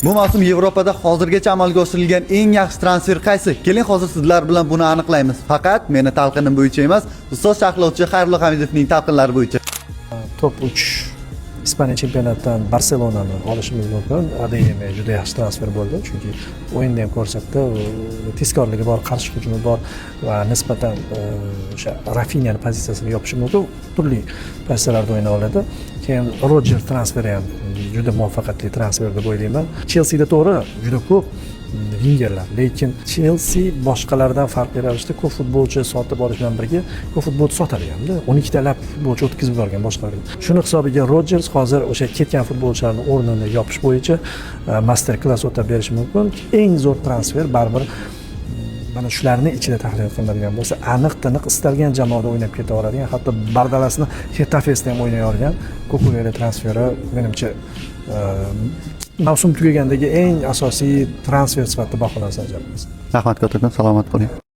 Bu mavsum Yevropada hozirgacha amalga oshirilgan eng yaxshi transfer qaysi? Keling, hozir sizlar bilan buni aniqlaymiz. Faqat meni talqinim bo'yicha emas, ustoz sharhlovchi Xayrullo Hamidovning talqinlari bo'yicha. Top 3 Ispaniya chempionatidan Barselonani olishimiz mumkin. Adeyemi juda yaxshi transfer bo'ldi, chunki o'yinda ham ko'rsatdi, tezkorligi bor, qarshi hujumi bor va nisbatan o'sha Rafinyaning pozitsiyasiga yopishi mumkin. Turli pozitsiyalarda o'ynay oladi. Keyin Rojer transferi ham juda muvaffaqiyatli transfer deb o'ylayman. Chelseada to'g'ri juda ko'p vingerlar, lekin Chelsea boshqalardan farqli ravishda ko'p futbolchi sotib olish bilan birga ko'p futbolchi sotadi hamda 12 talab futbolchi o'tkazib yuborgan boshqalarga. Shuni hisobiga Rodgers hozir o'sha ketgan futbolchilarning o'rnini yopish bo'yicha master klass o'tab berishi mumkin. Eng zo'r transfer baribir mana shularni ichida tahlil qilinadigan bo'lsa, aniq-tiniq istalgan jamoada o'ynab keta oladigan, hatto Bardalasni Getafesda ham o'ynay olgan Kukurela transferi menimcha mavsum tugagandagi eng asosiy transfer sifatida baholansa. Rahmat, kattakon salomat bo'ling.